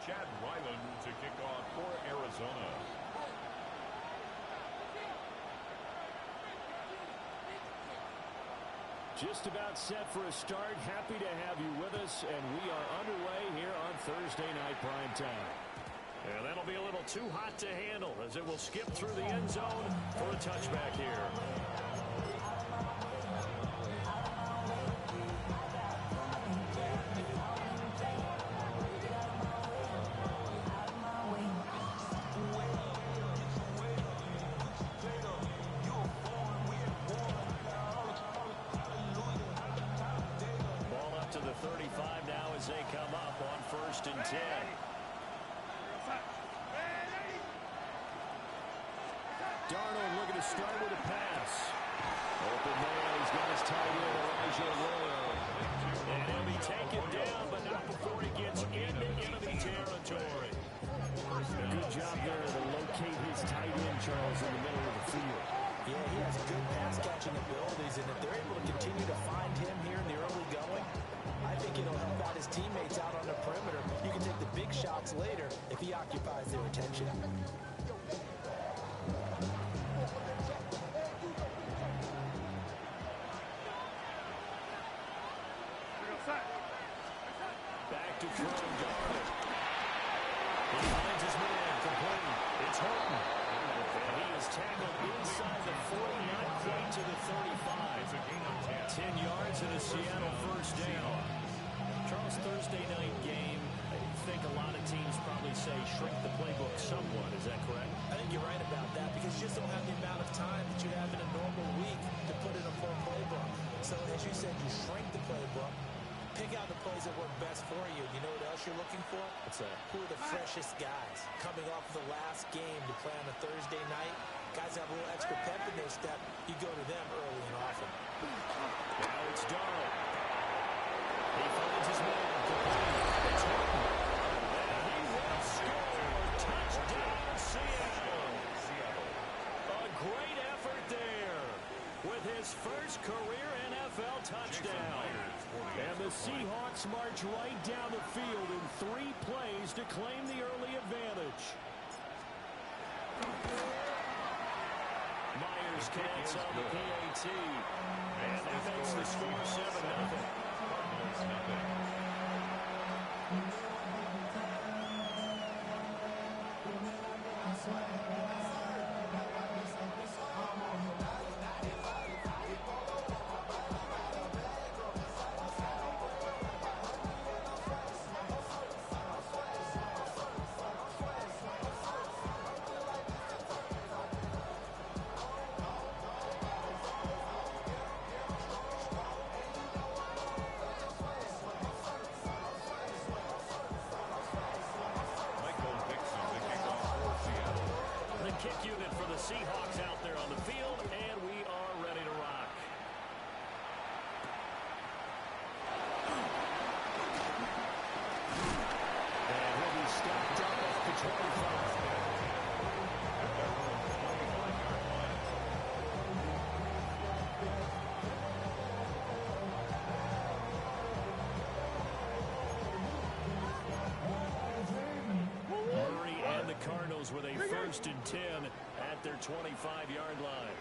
to kick off for Arizona. Just about set for a start. Happy to have you with us, and we are underway here on Thursday Night Primetime. And that'll be a little too hot to handle as it will skip through the end zone for a touchback here. Ball up to the 35 now as they come up on 1st and 10. Darnold looking to start with a pass. Open man, he's got his tight end, Elijah Arroyo. And he'll be taken down, but not before he gets into enemy territory. Good job there to locate his tight end, Charles, in the middle of the field. Yeah, he has good pass-catching abilities, and if they're able to continue to find him here in the early going, I think it'll help out his teammates out on the perimeter. You can take the big shots later if he occupies their attention. Back to throw, Darnold. He finds his man, complete. It's Horton. And he is tackled inside the 40, not quite to the 35. 10 yards and a Seattle first down. Charles, Thursday night game, I think a lot of teams probably say shrink the playbook somewhat. Is that correct? I think you're right about that because you just don't have the amount of time that you have in a normal week to put in a full playbook. So as you said, you shrink the playbook. Pick out the plays that work best for you. You know what else you're looking for? What's that? Who are the freshest guys coming off the last game to play on a Thursday night? Guys have a little extra pep in their step. You go to them early and often. Now it's Darnold. He finds his man. It's Horton. And he will score. Touchdown, Seattle. A great effort there with his first career NFL touchdown. And the Seahawks march right down the field in 3 plays to claim the early advantage. Myers connects on the PAT. And that makes the score 7-0. Kick unit for the Seahawks out there on the field, and we are ready to rock. And he'll be stopped up at the 25. The Cardinals with a 1st and 10 at their 25-yard line.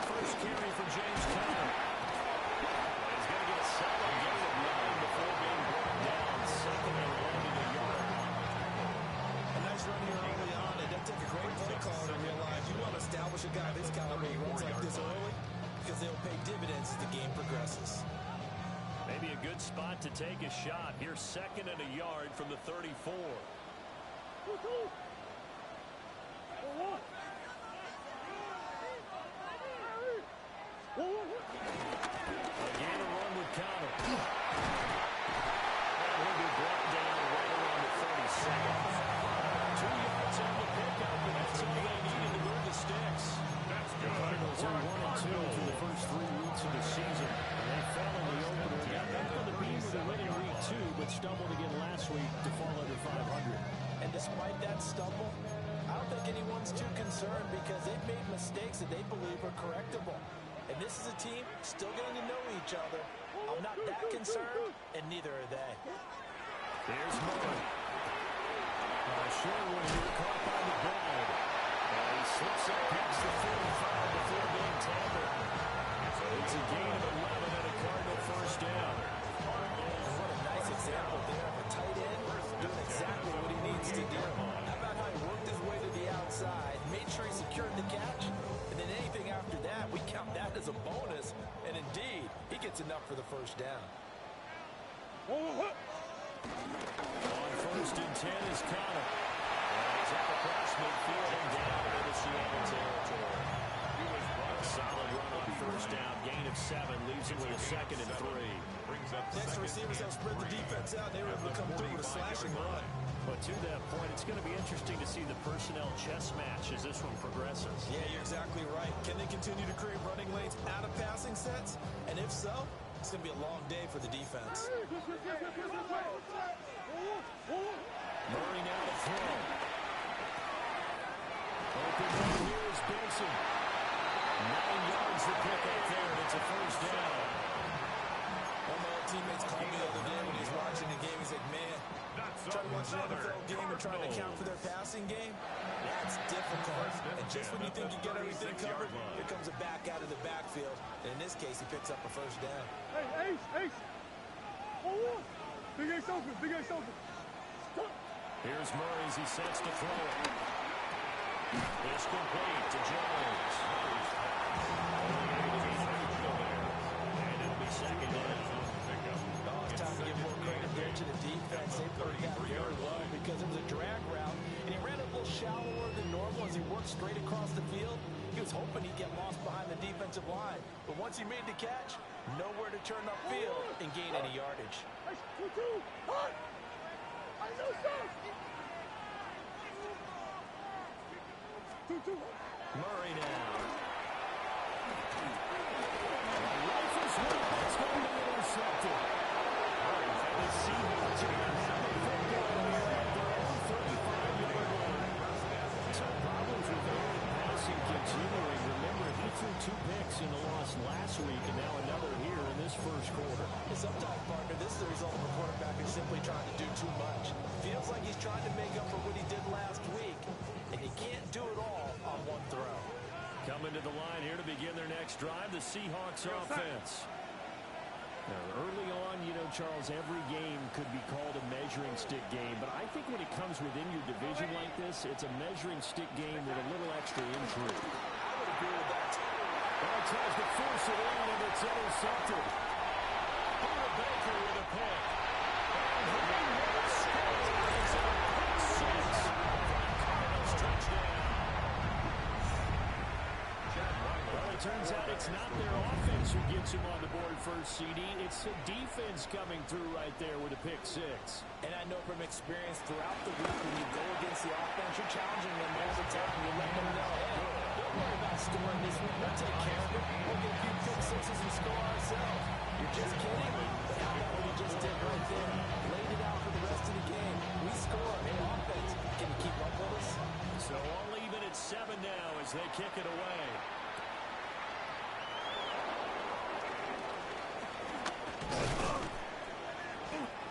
First carry for James Conner. He's going to get a solid gain of 9 before being brought down. 2nd and 1 in the yard. A nice run here early on. It doesn't take a great play call to realize you want to establish a guy this caliber who runs like this early because they'll pay dividends as the game progresses. Maybe a good spot to take a shot. Here's 2nd and a yard from the 34. Again, a run with Conner. And he'll be brought down right around the 32nd. 2 yards on the pickup, and that's all they needed to move the sticks. That's The Cardinals are 1-2 through the first 3 weeks of the season. And they fell in the opener. Got back on the beam with a win in week 2, but stumbled again last week to fall under 500. And despite that stumble, I don't think anyone's too concerned because they've made mistakes that they believe are correctable. And this is a team still getting to know each other. I'm not that concerned, and neither are they. Here's Murray. Sure when you're caught by the ball. And he slips up past the 45 before being tackled. So it's a gain of 11 and a Cardinal first down. What a nice example there of a tight end doing exactly what he needs to do. How about how he worked his way to the outside, made sure he secured the catch, and then anything after that, we count that as a bonus. And indeed, he gets enough for the first down. On first and 10 is Connor. And he's up across midfield and down into Seattle territory. A solid run on first down. Gain of 7 leaves him with a 2nd and 3. Next, receivers have spread the defense out. They were able to come through with a slashing run. But to that point, it's going to be interesting to see the personnel chess match as this one progresses. Yeah, you're exactly right. Can they continue to create running lanes out of passing sets? And if so, it's going to be a long day for the defense. Murray now to throw. Open here is Benson. 9 yards to pick up there, and it's a first down. One of my old teammates called me the other day when he was watching the game. He's like, man, trying to watch an NFL game and trying to account for their passing game, that's difficult. And just when you think you get everything covered, here comes a back out of the backfield. And in this case, he picks up a first down. Hey, Ace. Hold on. Big Ace open. Here's Murray as he sets to throw it. It's complete to Jones. And it'll be second down. Oh, it's time to give more credit there to the defense. They played that very well because it was a drag route, and he ran a little shallower than normal as he worked straight across the field. He was hoping he'd get lost behind the defensive line, but once he made the catch, nowhere to turn upfield and gain any yardage. Murray now. Rifles one. It's going to be intercepted. The Seahawks are going to have a football here at their own 35-yard line. Some problems with their own passing continuing. Remember, he threw 2 picks in the loss last week, and now another here in this first quarter. Sometimes, partner, this is the result of a quarterback who's simply trying to do too much. Feels like he's trying to make up for what he did last week, and he can't do it all on one throw. Coming to the line here to begin their next drive, the Seahawks offense. Now, early on, you know, Charles, every game could be called a measuring stick game, but I think when it comes within your division like this, it's a measuring stick game with a little extra intrigue. I would agree with that. Well, he tries to force it in, and it's intercepted. Peter Baker with a pick. And he scores a pick six. Cardinals touchdown. Well, it turns out it's not their offense who gets him on the board first, CD. It's the defense coming through right there with a pick six. And I know from experience throughout the week when you go against the offense, you're challenging them all the time. You let them know, hey, don't worry about scoring this week. We'll take care of it. We'll get a few pick sixes and score ourselves. You're just kidding me. But how about what you just did right there? Laid it out for the rest of the game. We score. Hey, offense, can you keep up with us? So all even at 7 now as they kick it away.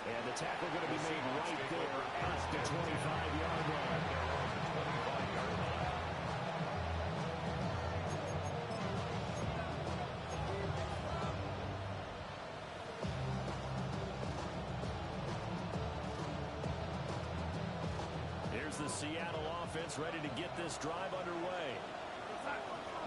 And the tackle going to be made right there at the 25-yard line. Here's the Seattle offense ready to get this drive underway.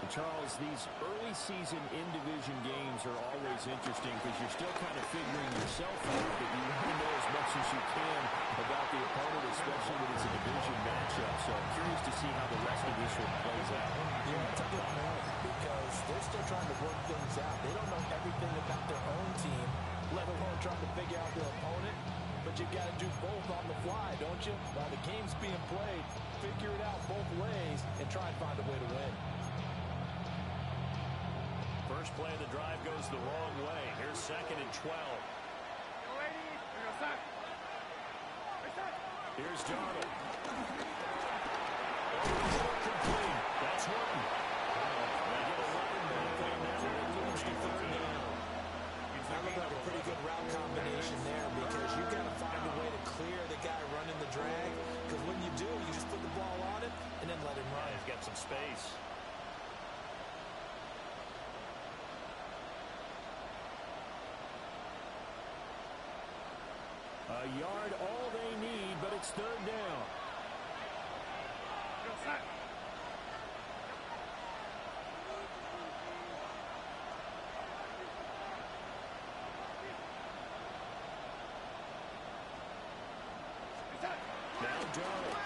Charles, these early season in-division games are always interesting because you're still kind of figuring yourself out, but you want to know as much as you can about the opponent, especially when it's a division matchup. So I'm curious to see how the rest of this one plays out. Yeah, that's a good point because they're still trying to work things out. They don't know everything about their own team, let alone trying to figure out their opponent. But you got to do both on the fly, don't you? While the game's being played, figure it out both ways and try and find a way to win. First play of the drive goes the wrong way. Here's 2nd and 12. Here's Darnold. Complete. That's Horton. They get 11 back, and now they're lose to 3rd down. yard, all they need, but it's third down. Now Darnold.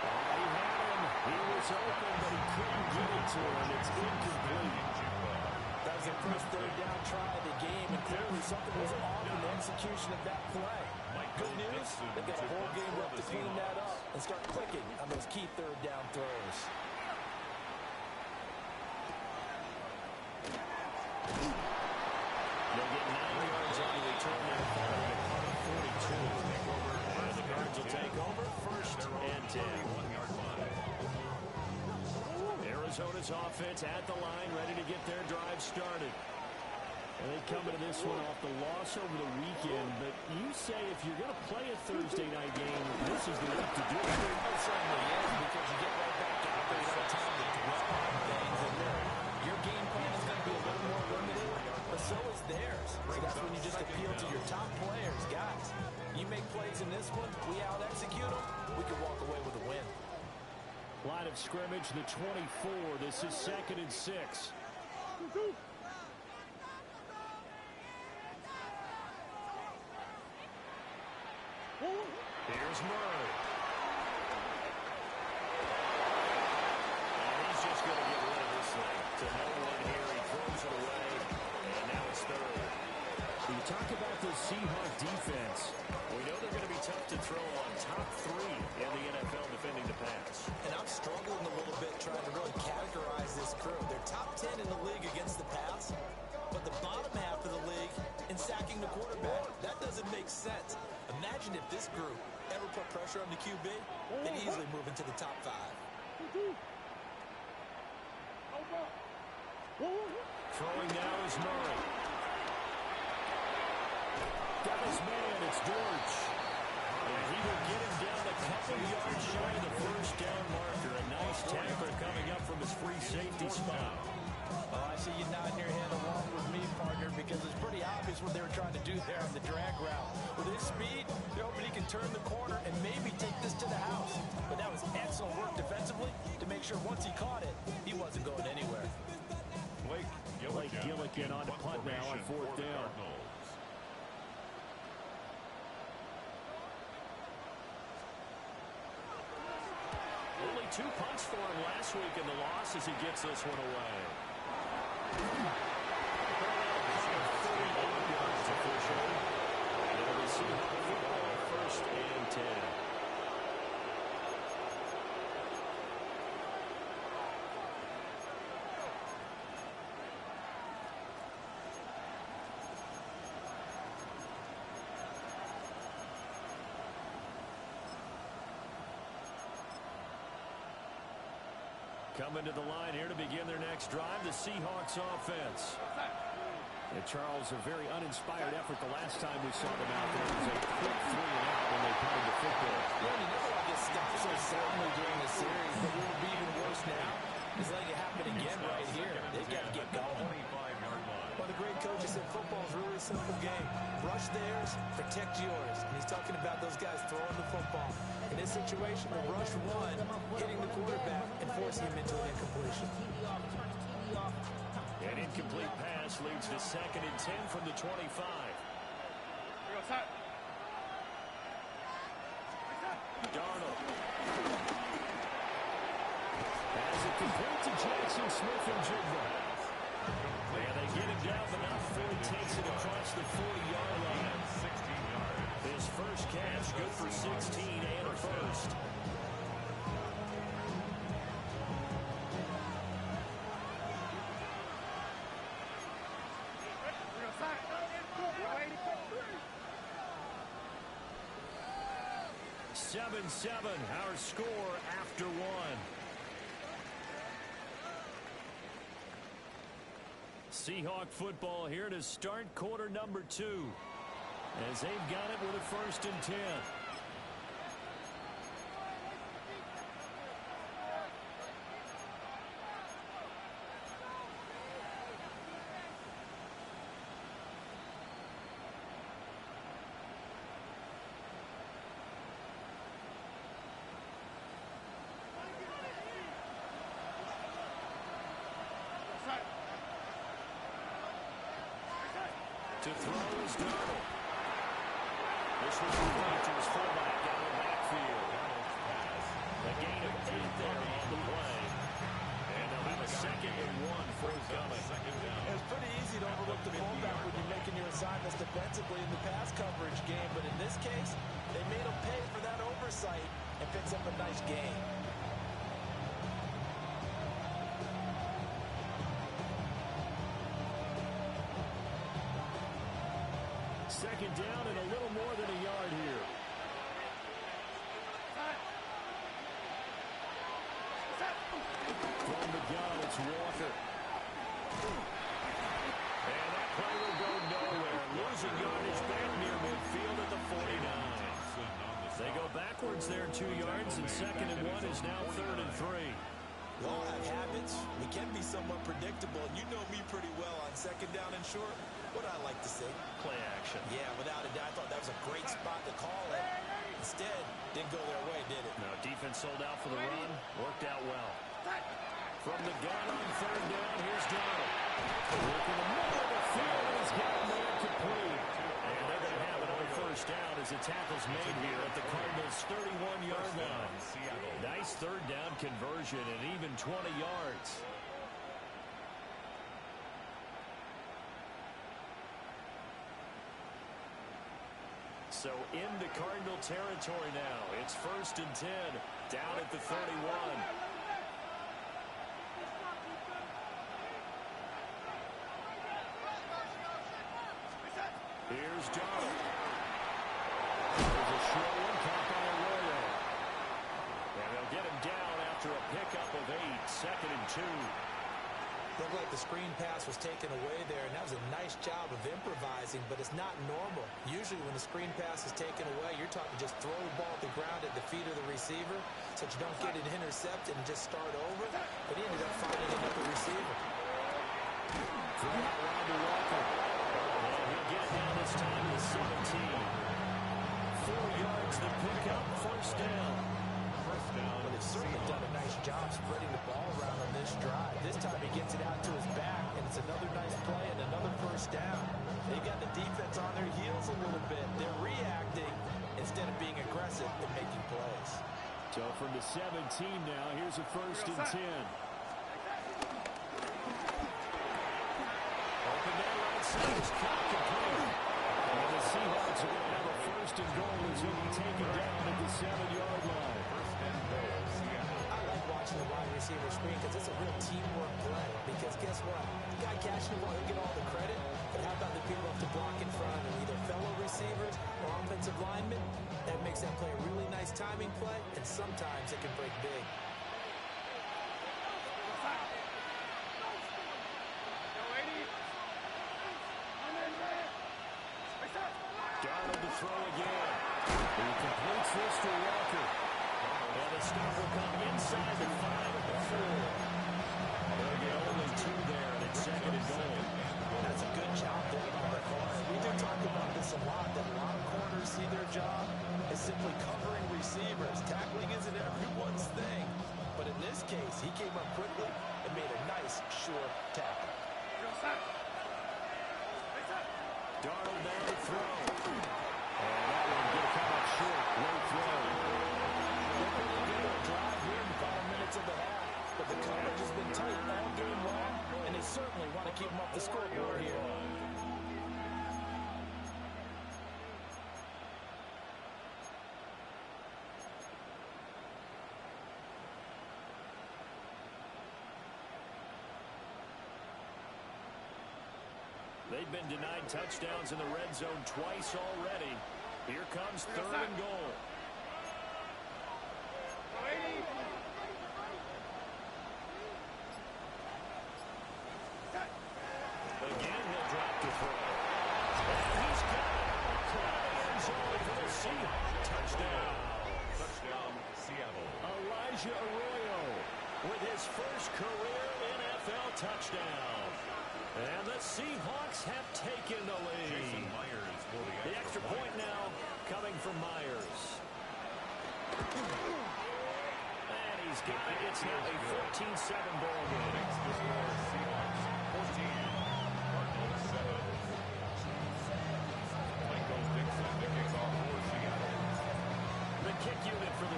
He had him. He was open, but he couldn't get it to him. It's incomplete. That was their first third down try of the game, and clearly something was off in the execution of that play. Good news, they've got a whole game left to clean that up and start clicking on those key third down throws. They'll get 9 yards on the return there following a punt of 42. And the Cards will take over first and 10. Arizona's offense at the line, ready to get their drive started. And they come into this one off the loss over the weekend. But you say if you're going to play a Thursday night game, this is the week to do it. It certainly is, because you get right back out there. You have time to dwell on things, and your game plan is going to be a little more limited, but so is theirs. So that's when you just appeal to your top players. Guys, you make plays in this one, we out-execute them, we can walk away with a win. Line of scrimmage, the 24. This is 2nd and 6. Here's Murray. And he's just going to get rid of this thing. To no one here, he throws it away, and now it's third. You talk about the Seahawks defense. We know they're going to be tough to throw on. Top 3 in the NFL defending the pass. And I'm struggling a little bit trying to really categorize this crew. They're top 10 in the league against the pass, but the bottom half of the league in sacking the quarterback. That doesn't make sense. Imagine if this group ever put pressure on the QB, they'd easily move into the top 5. Throwing now is Murray. Got his man, it's George. And he will get him down a couple yards shy of the first down marker. A nice tackle coming up from his free safety spot. Oh, I see you nodding your head along with me, partner, because it's pretty obvious what they were trying to do there on the drag route. With his speed, they're hoping he can turn the corner and maybe take this to the house. But that was excellent work defensively to make sure once he caught it, he wasn't going anywhere. Blake Gillikin on the punt now on 4th down. Only 2 punts for him last week in the loss as he gets this one away. 38 yards officially. And it'll be Seahawks football, 1st and 10. Coming to the line here to begin their next drive, the Seahawks offense. And Charles, a very uninspired effort the last time we saw them out there. It was a quick 3-and-out when they punted the football. Well, you never want to get stopped so soundly during the series, but what will be even worse now is letting it happen again right here. They've got to get going. Well, the great coach said football is really a simple game. Rush theirs, protect yours. And he's talking about those guys throwing the football. In this situation, the rush one, hitting the quarterback and forcing him into an incompletion. An incomplete pass leads to 2nd and 10 from the 25. Darnold. Has it complete to Jackson Smith-Njigba. And they get him down, but not before he takes it across the 40-yard line. 16 yards. His first catch, good for 16 and a first. Seven, our score after 1. Seahawk football here to start quarter number 2. As they've got it with a 1st and 10. To throw is Darnold. This was moved to his fullback out of the backfield. A gain of 8 there on the play. And they'll have a 2nd and 1 forthcoming. It's pretty easy to overlook the fullback when you're making your assignments defensively in the pass coverage game. But in this case, they made him pay for that oversight and picks up a nice gain. Second down and a little more than a yard here. From the gun, it's Walker. And that play will go nowhere. Losing yardage back near midfield at the 49. They go backwards there 2 yards, and 2nd and 1 is now 3rd and 3. We all have habits. We can be somewhat predictable. And you know me pretty well on 2nd down and short. What I like to say? Play action. Yeah, without a doubt, I thought that was a great spot to call it. Instead, didn't go their way, did it? No, defense sold out for the run. Worked out well. From the gun on 3rd down, here's Donald. Look in the middle of the field, and he's got him there complete. And they're going to have another 1st down as the tackle's made here at the Cardinals' 31-yard line. Nice 3rd down conversion and even 20 yards. So into Cardinal territory now. It's 1st and 10, down at the 31. Here's Donald. There's a short one caught by Arroyo. And they'll get him down after a pickup of 8, 2nd and 2. Looked like the screen pass was taken away there, and that was a nice job of improvising, but it's not normal. Usually when the screen pass is taken away, you're talking just throw the ball at the ground at the feet of the receiver so that you don't get it intercepted and just start over. But he ended up finding another receiver. Throw out wide to Walker. And he'll get it down this time to 17. 4 yards to pick up, 1st down. But they've certainly done a nice job spreading the ball around on this drive. This time he gets it out to his back, and it's another nice play and another 1st down. They've got the defense on their heels a little bit. They're reacting instead of being aggressive and making plays. So from the 17 now, here's a 1st and 10. Open down right side is caught complete. And the Seahawks are going to have a 1st and goal as he'll be taken down at the 7-yard line. I like watching the wide receiver screen because it's a real teamwork play. Because guess what? The guy catching the ball, he'll get all the credit. But how about the people up to block in front of either fellow receivers or offensive linemen? That makes that play a really nice timing play, and sometimes it can break big. Darnold to throw again. He completes this to Walker. And the stop will come inside the 5 at the 4. They'll get only 2 there, and it's 2nd and goal. That's a good job there by the corner. We do talk about this a lot, that a lot of corners see their job as simply covering receivers. Tackling isn't everyone's thing. But in this case, he came up quickly and made a nice, short tackle. Darnold down to throw. And that one going to come up short. Low throw. They're pretty good on drive here in the final minutes of the half. But the coverage has been tight all game long, and they certainly want to keep them off the scoreboard here. They've been denied touchdowns in the red zone twice already. Here comes 3rd and goal. Again, he'll drop to throw. And he's got it. End zone for the Seahawks. Touchdown. Touchdown, Seattle. Elijah Arroyo with his first career NFL touchdown. And the Seahawks have taken the lead. Jason Myers for The extra point now coming from Myers. And he's got it. It's now a 14-7 ball game. Makes the score Seahawks 14, Cardinals 7.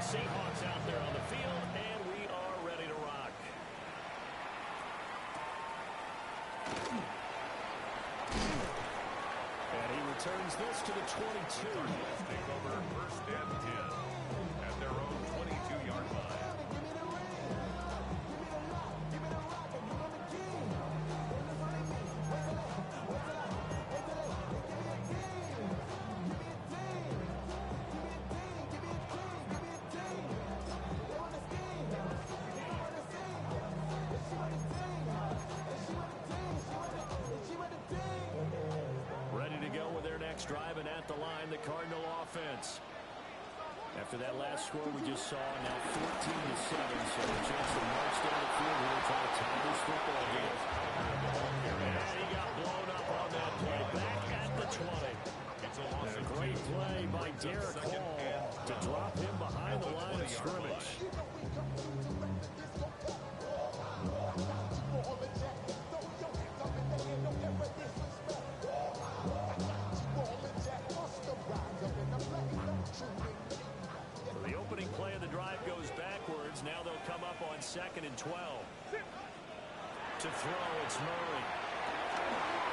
Seahawks out there on the field, and we are ready to rock. And he returns this to the 22. Cardinals take over first and 10 at their own 22-yard line. Driving at the line, the Cardinal offense. After that last score we just saw, now 14-7, so a chance to march down the field here, try to tie this football game. And he got blown up on that play, back at the 20. And a great play by Derek Hall to drop him behind the line of scrimmage. Now they'll come up on 2nd and 12. To throw, it's Murray.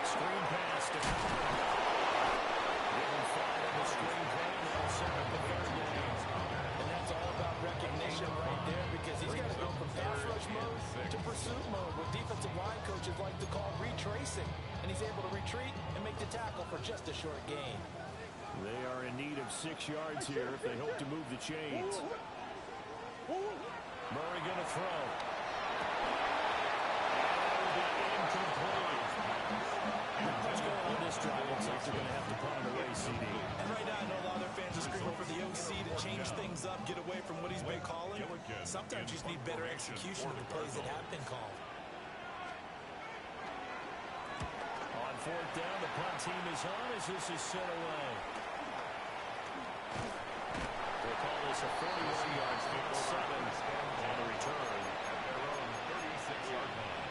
Screen pass to Cooper. Give him 5 on the screen play, and that'll set up the third down. And that's all about recognition right there, because he's got to go from pass rush mode to pursuit mode, what defensive line coaches like to call retracing. And he's able to retreat and make the tackle for just a short gain. They are in need of 6 yards here if they hope to move the chains. Murray going to throw. That will be incomplete. What's going on this drive? Looks like they're going to have to punt it away, CD. And right now, I know a lot of their fans are screaming for the OC to change things up, get away from what he's been calling. Sometimes you just need better execution of the plays that have been called. On 4th down, the punt team is on as this is sent away. They'll call this a 41-yard field, 7 on the return At their own 36-yard line.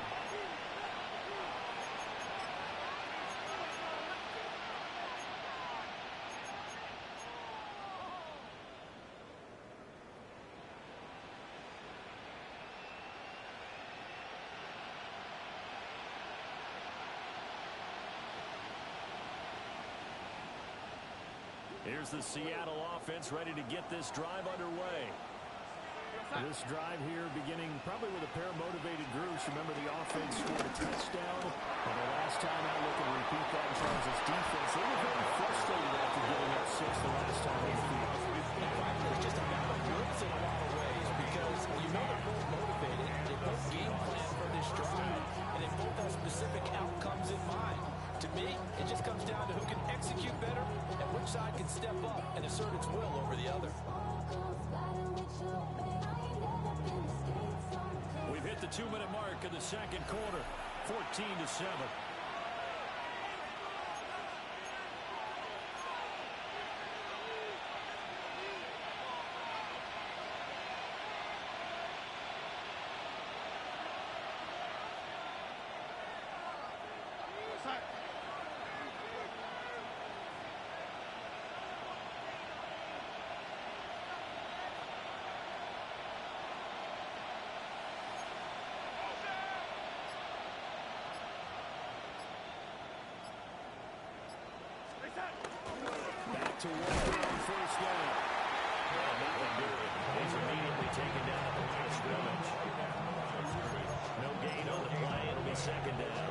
Here's the Seattle offense ready to get this drive underway. This drive here beginning probably with a pair of motivated groups. Remember, the offense scored a touchdown. And the last time out, look and repeat that in terms of defense. They were very frustrated after giving up 6 the last time on the field. And frankly, it's just a battle of groups in a lot of ways, because you know they're both motivated. They both game plan for this drive, and they both have specific outcomes in mind. To me, it just comes down to who can execute better and which side can step up and assert its will over the other. We've hit the 2-minute mark in the second quarter, 14-7. Back to Walker on 1st down. Nothing good. He's immediately taken down at the line of scrimmage. No gain on the play. It'll be 2nd down.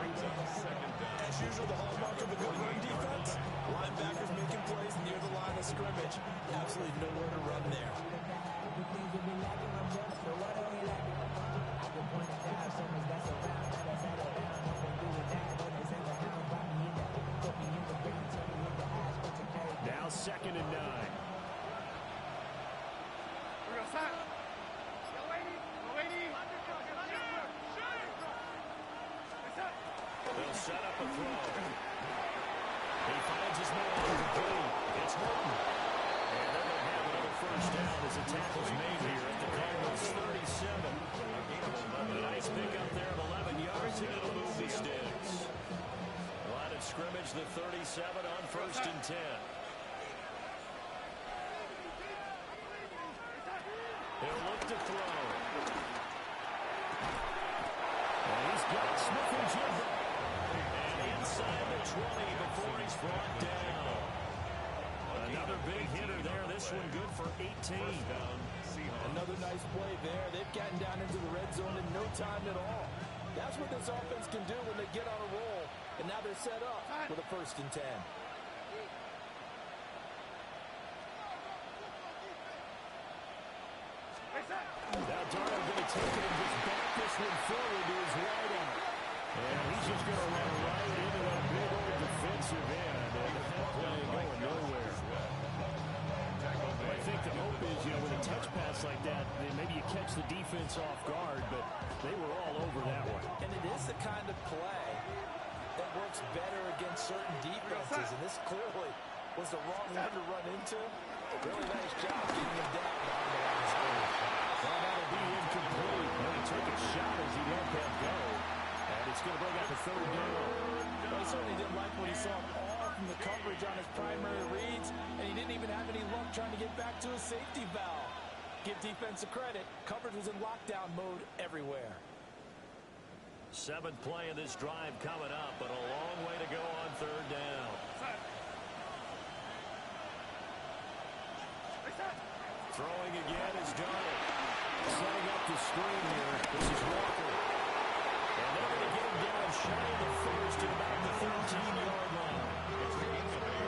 As usual, the hallmark of a good run defense, linebackers making plays near the line of scrimmage. Absolutely nowhere to run there. Now 2nd and 9. They'll set up a throw. He finds his man complete. It's Horton. And they're going to have another 1st down as a tackle's made here at the Cardinals 37. A nice pickup there of 11 yards, and it'll move the sticks. Line of scrimmage, the 37 on 1st and 10. before he's brought down. Another big hitter there. This one good for 18. Another nice play there. They've gotten down into the red zone in no time at all. That's what this offense can do when they get on a roll. And now they're set up with a 1st and 10. Now Darnold going to take it and just back this one forward to his wideout. And he's just going to run right into that big old defensive end. And that play going nowhere. I think the hope is, with a touch pass like that, maybe you catch the defense off guard, but they were all over that one. And it is the kind of play that works better against certain defenses. And this clearly was the wrong one to run into. Really nice job getting him down behind the line of scrimmage. Well, that'll be incomplete. He took a shot as he let that go. And it's going to bring up a 3rd down. Well, he certainly didn't like what he saw all from the coverage on his primary reads, and he didn't even have any luck trying to get back to his safety valve. Give defense a credit. Coverage was in lockdown mode everywhere. 7th play of this drive coming up, but a long way to go on 3rd down. Throwing again is Darnold. Setting up the screen here. This is Walker. And they're going to get him down shy of the 1st at about the 13-yard line.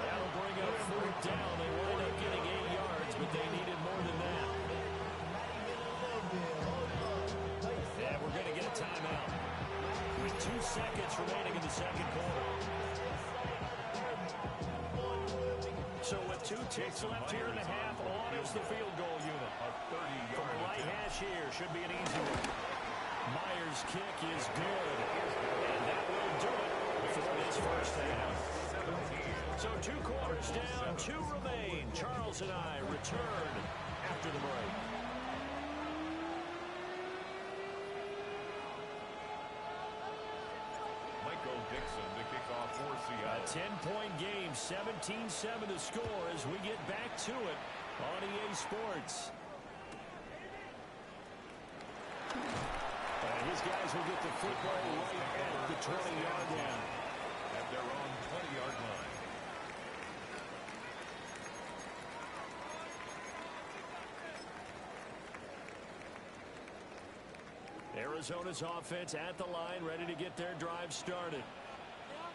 That'll bring up 4th down. They wind up getting 8 yards, but they needed more than that. And we're going to get a timeout with 2 seconds remaining in the 2nd quarter. So with 2 ticks left here in the half, on is the field goal unit. A 30-yard From the right hash here, should be an easy one. Myers' kick is good, and that will do it for this 1st half. So 2 quarters down, 2 remain. Charles and I return after the break. Dixon to kick off for Seattle. A 10-point game, 17-7 to score as we get back to it on EA Sports. And his guys will get the football right at the 20-yard line. At their own 20-yard line. Arizona's offense at the line, ready to get their drive started.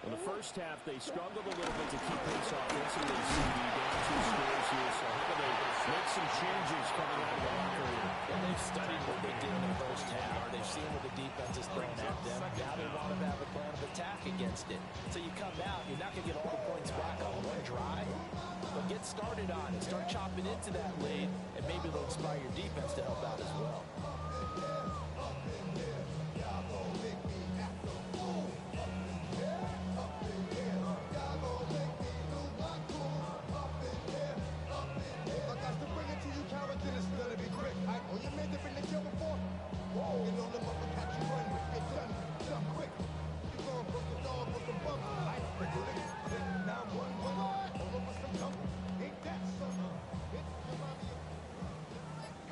In the 1st half, they struggled a little bit to keep pace offensively. Down 2 scores here, so how do they make some changes coming out of the locker room? Well, they've studied what they did in the 1st half. They've seen what the defense has thrown at them. Now they want to have a plan of attack against it. So you come out, you're not going to get all the points back on one drive, but get started on it. Start chopping into that lead, and maybe they'll inspire your defense to help out as well.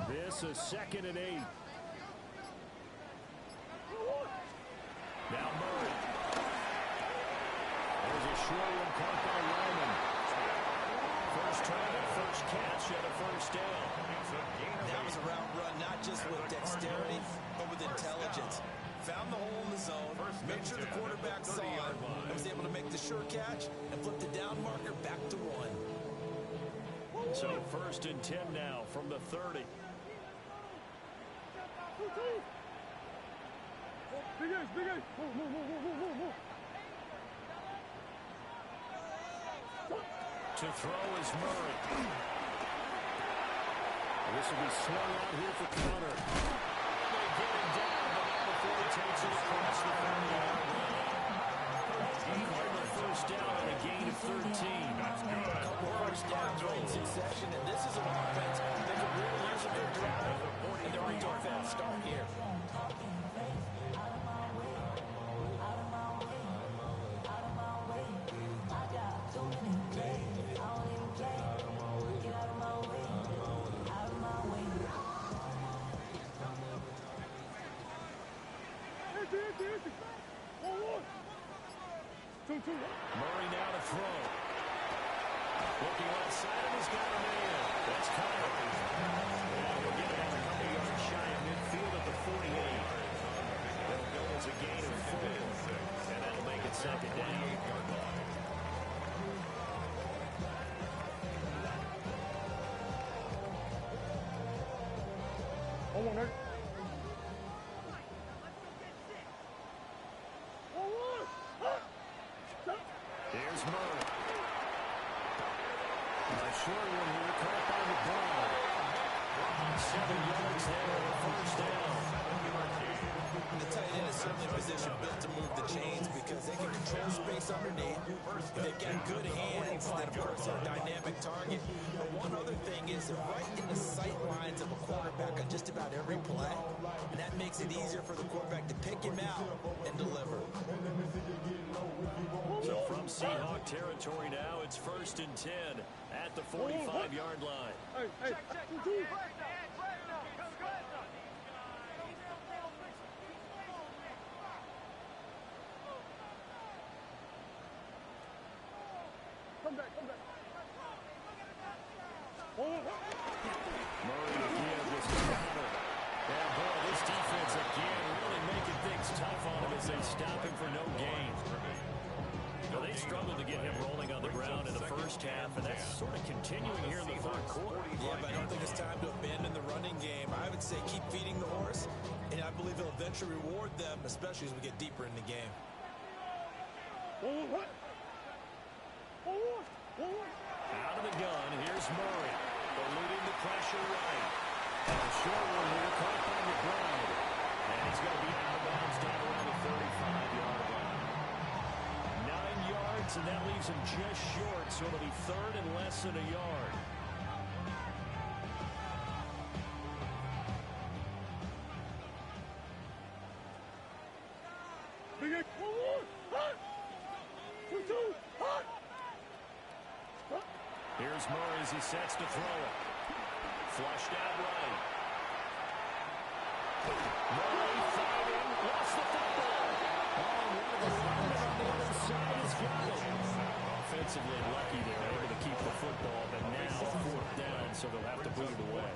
This is 2nd and 8. Now Murray. There's a short one caught by Lyman. First target, first catch, and a 1st down. That was a route run, not just with dexterity, but with intelligence. Found the hole in the zone, made sure the quarterback saw it, and was able to make the sure catch and flip the down marker back to 1. So 1st and 10 now from the 30. To throw is Murray. This will be swung out here for counter. They get him down, but not before he takes it across the 30-yard line. The 1st down and a gain of 13. That's good. A couple of 1st downs right in succession, and this is an offense that could really use a good drive. And they're off to a fast start here. Murray now to throw. Looking left side, and he's got a man. That's Kyle. And we'll get another couple yards shy of midfield at the 48. They'll go as a gain of 4. And that'll make it second down. Here's Murray. A short one here, caught by the ball. 7 yards there on the first down. The tight end is certainly a position built to move the chains because they can control space underneath. They've got good hands that, of course, are a dynamic target. But one other thing is they're right in the sight lines of a quarterback on just about every play. And that makes it easier for the quarterback to pick him out and deliver. So from Seahawk territory now, it's 1st and 10 at the 45-yard line. Come back. Murray again with his counter. And boy, this defense again really making things tough on him as they stop him for no gain. Well, they struggled to get him rolling on the ground in the first half, and that's sort of continuing here in the third quarter. Yeah, but I don't think it's time to abandon the running game. I would say keep feeding the horse, and I believe it'll eventually reward them, especially as we get deeper in the game. Out of the gun, here's Murray. Eluding the pressure right. And a short one here, caught by McBride. And he's going to be out of bounds down around the 35-yard line. 9 yards, and that leaves him just short, so it'll be 3rd and less than a yard. Here's Murray as he sets to throw it. Flushed out right. Murray fighting. Lost the football. Oh, one of the linemen on the other side has got it. Offensively lucky they're able to keep the football, but now 4th down, so they'll have to boot it away.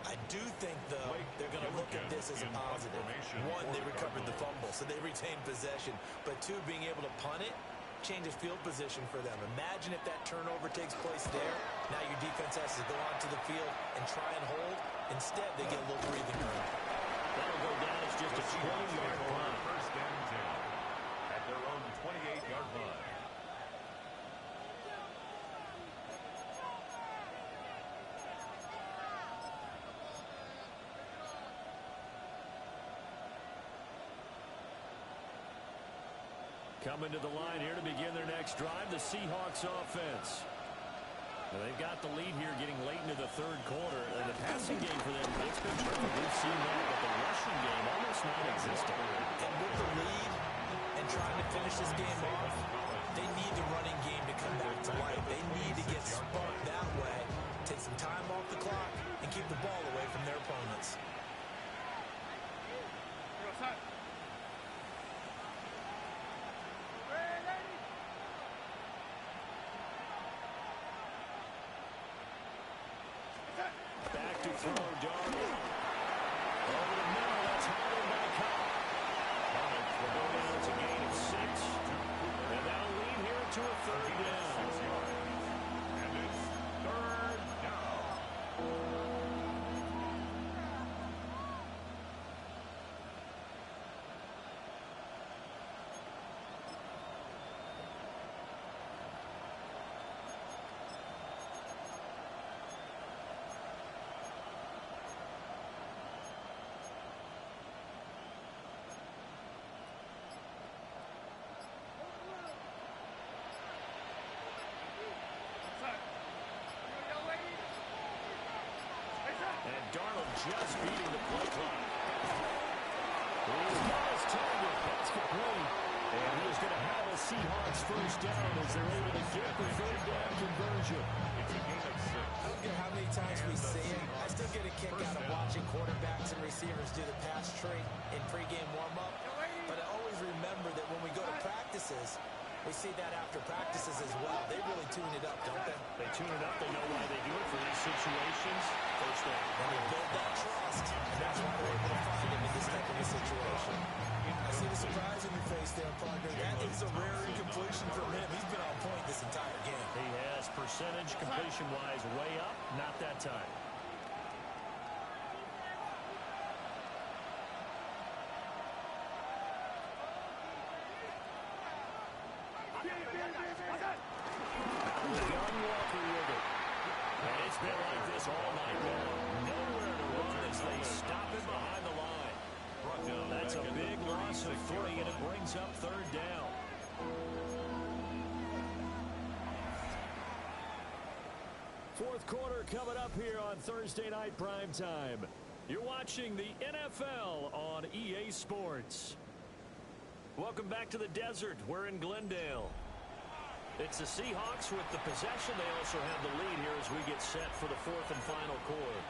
I do think, though, they're going to look at this as a positive. One, they recovered the fumble, so they retained possession. But two, being able to punt it changes field position for them. Imagine if that turnover takes place there. Now your defense has to go onto the field and try and hold. Instead, they get a little breathing room. That'll go down as just a 20-yard run. 1st and 10 at their own 28-yard line. Coming to the line here to begin their next drive, the Seahawks offense. Now they've got the lead here getting late into the 3rd quarter. And the passing game for them, it's been terrific. We've seen that, but the rushing game almost non-existent. And with the lead and trying to finish this game off, they need the running game to come back to life. They need to get sparked that way, take some time off the clock, and keep the ball away from their opponents. Back to throw, Darnold. Over the middle, that's Harden by Cobb. Will go down to a gain of 6. And that'll lead here to a 3rd down. And it's 3rd down. And Darnold just beating the play clock. He's got his target. That's complete. And he is going to have a Seahawks 1st down as they're able to get the 3rd down conversion. It's a gain of 6. I don't care how many times we say it, I still get a kick out of watching quarterbacks and receivers do the pass tree in pregame warm-up. But I always remember that when we go to practices, We see that after practices as well. They really tune it up, don't they? They tune it up. They know why they do it for these situations. First down. And they build that trust, and that's why they're able to find him in this type of a situation. I see the surprise on your face there, partner. That is a rare incompletion from him. He's been on point this entire game. He has percentage completion-wise way up. Not that time. Been like this all night long. Nowhere to run as they stop him behind the line. That's a big loss of 3, and it brings up third down. Fourth quarter coming up here on Thursday Night Primetime. You're watching the NFL on EA Sports. Welcome back to the desert. We're in Glendale. It's the Seahawks with the possession. They also have the lead here as we get set for the fourth and final quarter.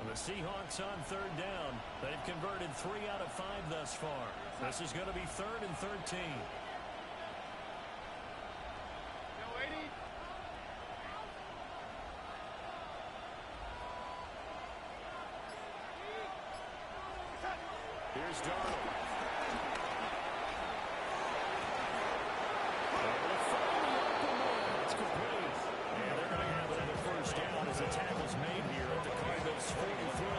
The Seahawks on third down. They've converted 3 out of 5 thus far. This is going to be 3rd and 13. Here's Darnold. That's complete. And they're going to have another first down as the tackle's made here at the Cardinals 43.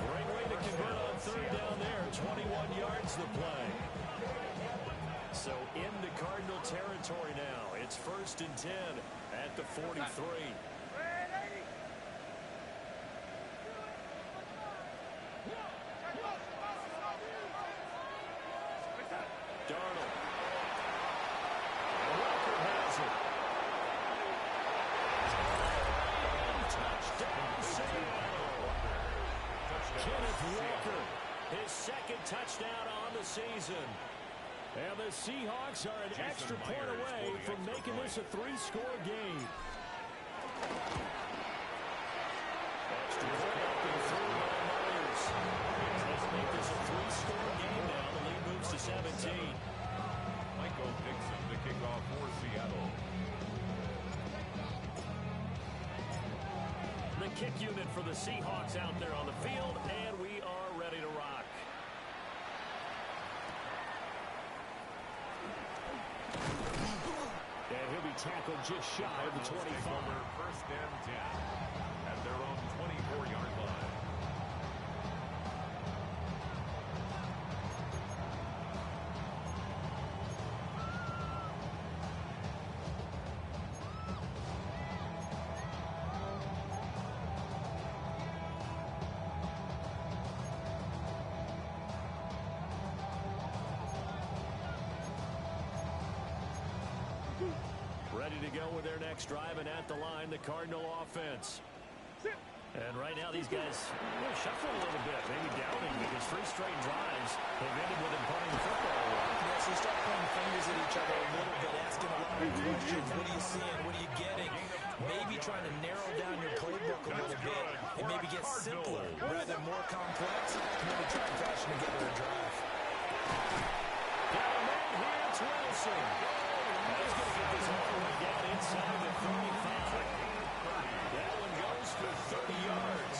Great way to convert on third down there. 21 yards the play. So into Cardinal territory now. It's 1st and 10 at the 43. Darnold. Walker has it. Touchdown, Seattle. Kenneth Walker, his 2nd touchdown on the season. And the Seahawks are an extra point away from making this a 3-score game. Extra point up and through by Myers. Let's make this a 3-score game now. The lead moves to 17. Michael Dixon to kick off for Seattle. The kick unit for the Seahawks out there on the field, and we are ready to rock. And he'll be tackled just shy of the 25. 1st and 10 at their own 24-yard line. Ready to go with their next drive, and at the line, the Cardinal offense. And right now, these guys shuffling a little bit, maybe doubting, because 3 straight drives have ended with them punting the football away. Yeah, so you start pointing fingers at each other a little bit, asking a lot of questions. What are you seeing? What are you getting? Maybe trying to narrow down your playbook a little bit and maybe get simpler rather than more complex, and maybe try and fashion together a drive. Got a man here, it's Wilson. He's going to get this all the way down inside the 35. That one goes for 30 yards.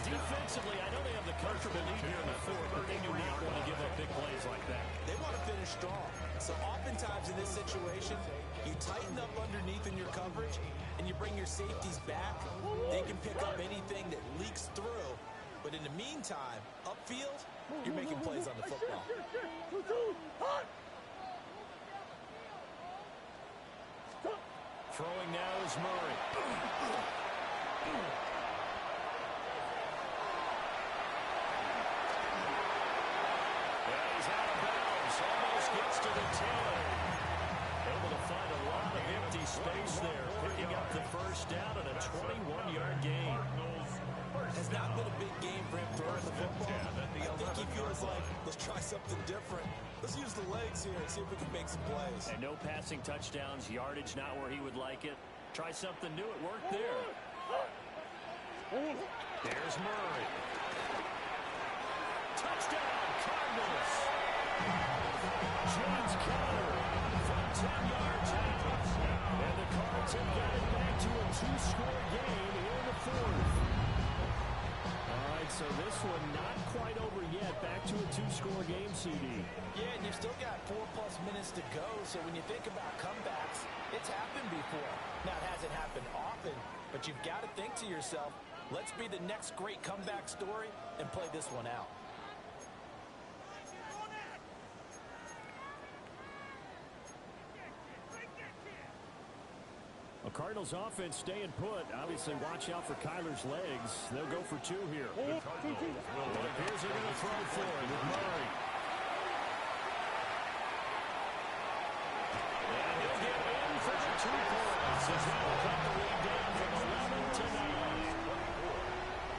Defensively, I know they have the comfortable lead here in the 4th, but they do not want to give up big plays like that. They want to finish strong. So oftentimes in this situation, you tighten up underneath in your coverage, and you bring your safeties back. They can pick up anything that leaks through. But in the meantime, upfield, you're making plays on the football. Throwing now is Murray. He's out of bounds. Almost gets to the 10. Able to find a lot of empty space there. Picking up the first down and a 21-yard gain. Has not been a big game for him throwing the football. I think he feels like, let's try something different. Let's use the legs here and see if we can make some plays. And no passing touchdowns, yardage not where he would like it. Try something new. It worked there. one-score game here in the fourth. All right, so this one not quite over yet. Back to a two-score game, CD. Yeah, and you've still got 4+ minutes to go, so when you think about comebacks, it's happened before. Now, it hasn't happened often, but you've got to think to yourself, let's be the next great comeback story and play this one out. A Cardinals offense staying put. Obviously, watch out for Kyler's legs. They'll go for two here. The Cardinals will It appears they're going to throw for it with Murray. And he'll get in for the 2 points as they will cut the lead down from 11 to 9.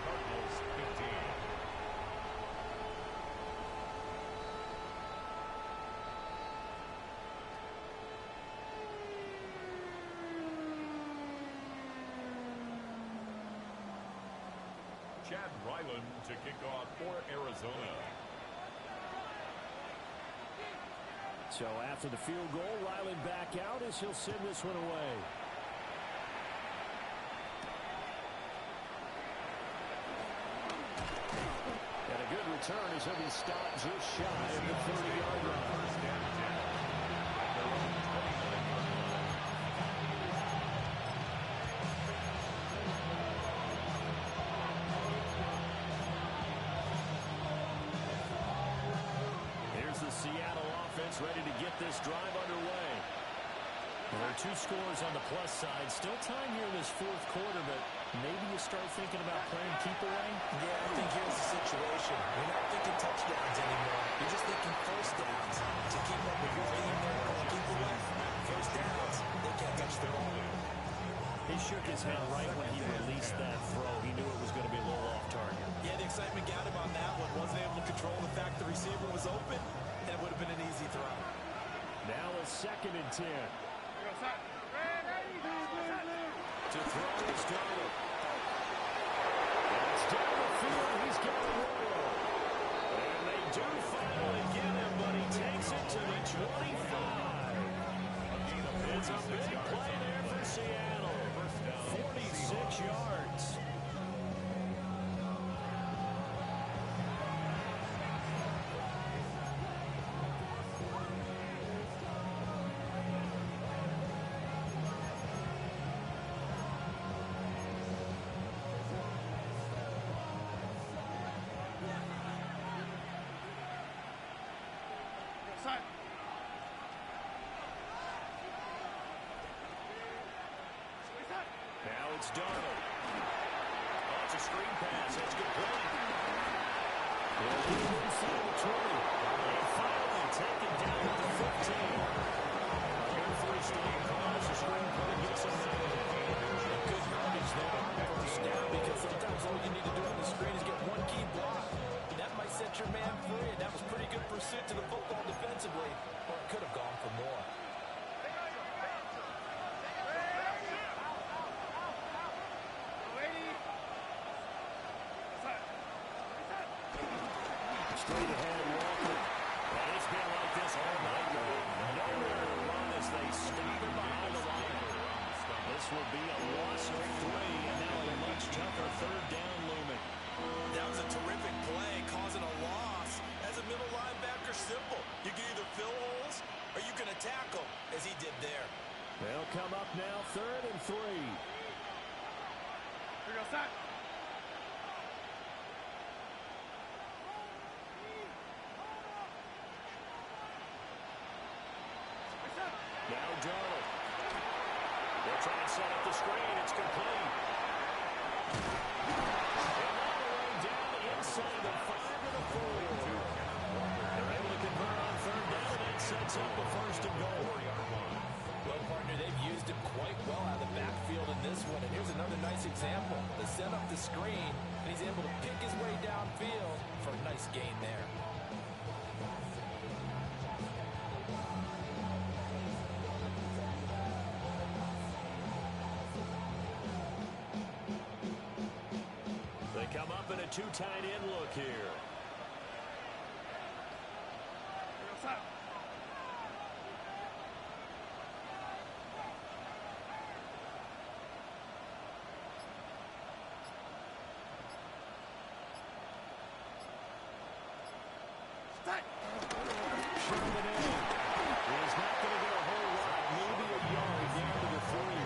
Cardinals 15. Chad Ryland to kick off for Arizona. So after the field goal, Ryland back out as he'll send this one away. And a good return as he'll be stopped just shy of the 30-yard line. First and 10. At their own 29-yard line. Here's the Seattle offense ready to get this drive underway. Well, there are 2 scores on the plus side. Still time here in this fourth quarter, but maybe you start thinking about playing keep away. Yeah, I think here's the situation. You're not thinking touchdowns anymore. You're just thinking first downs. To keep up with your team there, keep away. First downs, they can't touch the ball. He shook his head right when he released that throw. He knew it was going to be a little off target. Yeah, the excitement got him on that one. Wasn't able to control the fact the receiver was open, and it would have been an easy throw. Now a 2nd and 10. To throw is Darnold. It's down the field. He's got the Royal. And they do finally get him, but he takes it to the 25. It's a big play there for Seattle. 46 yards. Now it's Darnold. Oh, it's a screen pass. That's good play. He'll get inside the 20. And finally taken down at the 15. Here first down. As a screen play gets him there. Good yardage there on first down, because sometimes all you need to do on the screen is get one key block. That might set your man free, and that was pretty good pursuit to the football defensively, or it could have gone for more. Straight ahead, Walker. And it's been like this all night long. Nowhere to run as they stop him behind the line. This will be a loss of 3, and now a much tougher 3rd down looming. That was a terrific play, causing a loss. As a middle linebacker, simple. You can either fill holes or you can attack them, as he did there. They'll come up now 3rd and 3. Here we go, set. Now Darnold. They'll try and set up the screen. It's complete. And all the way down inside the 5 to the 4. They're able to convert on 3rd down. That sets up the 1st and goal. Well, partner, they've used him quite well out of the backfield in this one. And here's another nice example. They set up the screen, and he's able to pick his way downfield for a nice gain there. They come up in a 2 tight end look here. Here we go, set. from the net. He's not going to get a whole lot, maybe a yard down to the 3.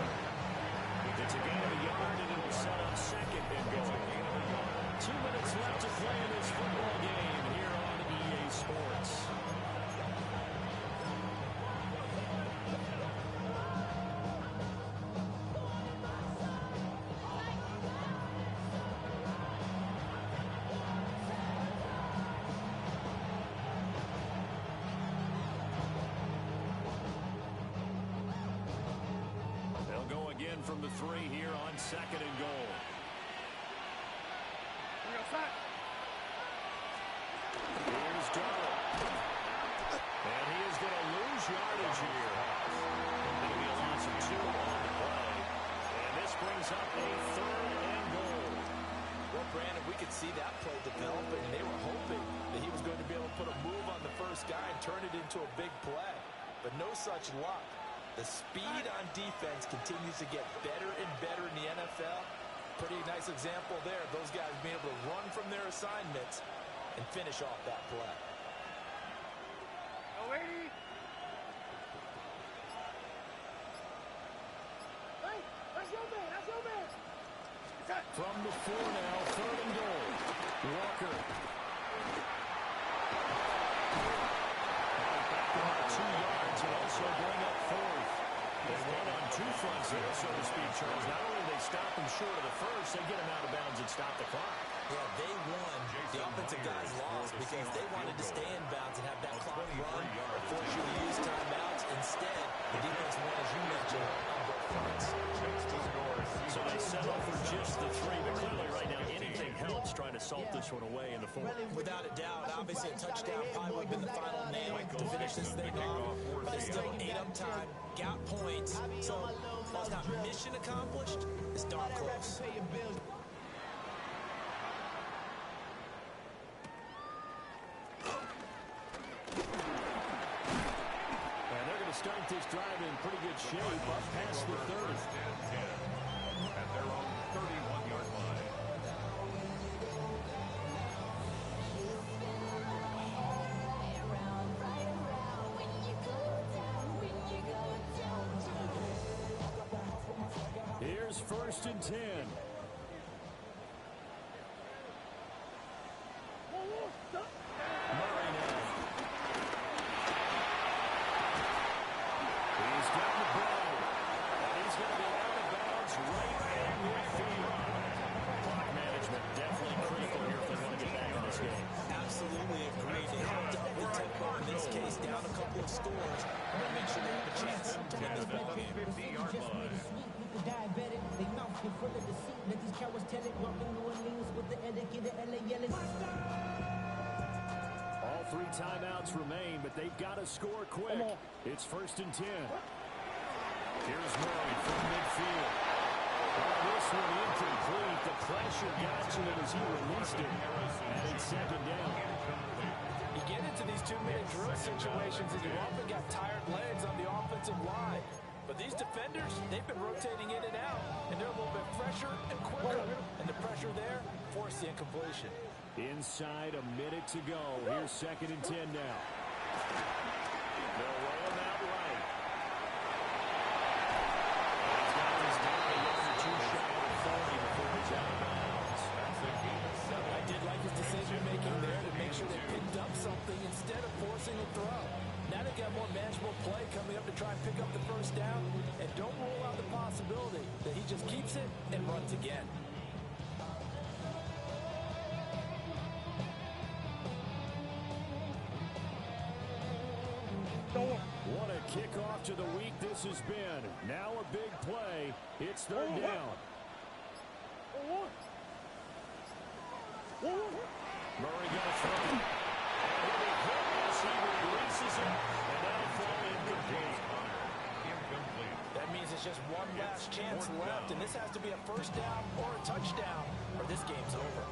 It's a gain of a yard, and it'll set up second and goal. 2 minutes left to play in this football game here on EA Sports. From the 3 here on second and goal. Here's Darrell. And he is going to lose yardage here. It'll be a loss of 2 on the play. And this brings up a 3rd and goal. Well, Brandon, we could see that play developing. They were hoping that he was going to be able to put a move on the first guy and turn it into a big play. But no such luck. The speed on defense continues to get better and better in the NFL. Pretty nice example there of those guys being able to run from their assignments and finish off that play. Go, 80. Hey, that's your man. That's your man. From the 4 now, 3rd and goal. Walker. Back 2 yards and also bring up 4th. They won on 2 fronts there, so to speak, Charles. Not only did they stop him short of the first, they get him out of bounds and stop the clock. Yeah, they won. The offensive guys lost because they wanted to stay in bounds and have that clock run or force you to use timeouts. Instead, the defense won, as you mentioned, on both fronts. So they settle for just the 3, but clearly right now anything helps trying to salt this one away in the 4th. Without a doubt, obviously a touchdown probably would have been the final nail to finish this thing off. But it's still 8 up time, got points. So while it's not mission accomplished, it's darn close. And they're going to start this drive in pretty good shape up past the 30. At their own 31-yard line. Here's 1st and 10. Murray now. He's got the ball. And he's going to be out of bounds right at midfield. Clock management definitely critical here if they want to get back in this game. Absolutely agree. They have to up the tempo in this case, down a couple of scores, but make sure they have a chance to win this ball game. 50-yard line. Diabetic, they mouth get full of deceit. Let these cowards tell it. Walking New Orleans with the etiquette of LA yelling. All 3 timeouts remain, but they've got to score quick. It's 1st and 10. Here's Murray from midfield. This one incomplete. The pressure got to him as he released it. And it's 2nd down. You get into these 2-minute drill situations and you often got tired legs on the offensive line. But these defenders, they've been rotating in and out, and they're a little bit fresher and quicker. And the pressure there forced the incompletion. Inside a minute to go. Here's 2nd and 10 now. They'll roll him out right. He's got this down to the 2 shot of 40 before he's out of bounds. I did like his decision-making there to make sure they picked up something instead of forcing a throw. Now they've got more manageable play coming up to try and pick up the 1st down, and don't rule out the possibility that he just keeps it and runs again. What a kickoff to the week this has been. Now a big play. It's 3rd down. Murray going to throw. And he'll be hit as he releases it. And that'll fall incomplete. That means it's just one last chance left, and this has to be a 1st down or a touchdown, or this game's over.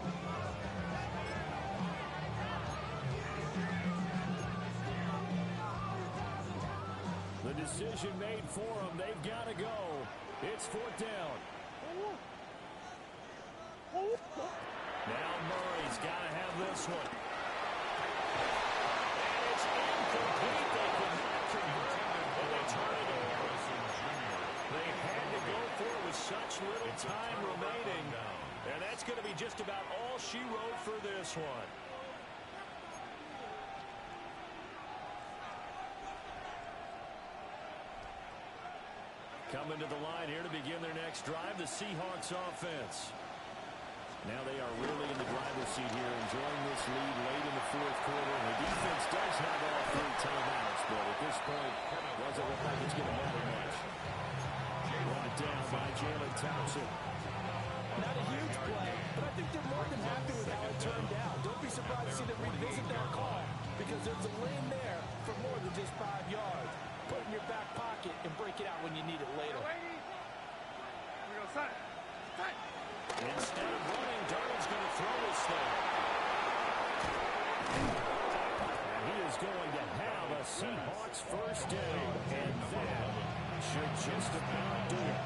The decision made for them. They've got to go. It's 4th down. Now Murray's got to have this one. And it's incomplete. time remaining. And that's going to be just about all she wrote for this one. Coming to the line here to begin their next drive, the Seahawks offense. Now they are really in the driver's seat here, enjoying this lead late in the fourth quarter. And the defense does have all 3 timeouts, but at this point, doesn't look like it's going to matter much. Brought down by Jalen Thompson. Not a huge play, but I think they're more than happy with how it turned out. Don't be surprised to see them revisit that call, because there's a lane there for more than just 5 yards. Put it in your back pocket and break it out when you need it later. Instead of running, Darnold's going to throw his thing. And he is going to have a Seahawks first down, and that should just about do it.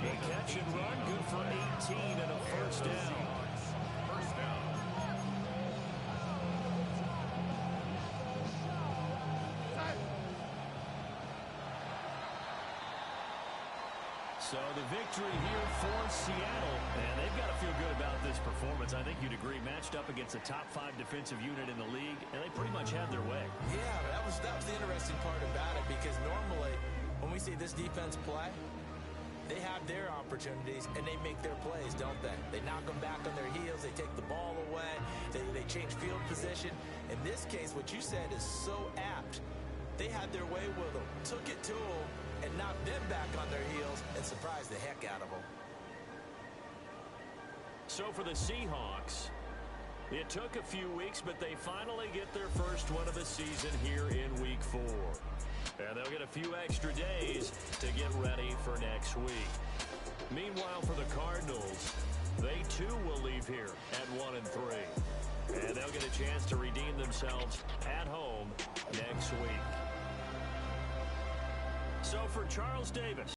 A catch and run, good for 18 and a first down. First down. So the victory here for Seattle. And they've got to feel good about this performance. I think you'd agree, matched up against a top 5 defensive unit in the league, and they pretty much had their way. Yeah, that was the interesting part about it, because normally when we see this defense play, they have their opportunities and they make their plays, don't they? They knock them back on their heels, they take the ball away, they change field position. In this case, what you said is so apt. They had their way with them, took it to them, and knocked them back on their heels and surprised the heck out of them. So for the Seahawks, it took a few weeks, but they finally get their first one of the season here in Week 4. And they'll get a few extra days to get ready for next week. Meanwhile, for the Cardinals, they too will leave here at 1-3. And they'll get a chance to redeem themselves at home next week. So for Charles Davis,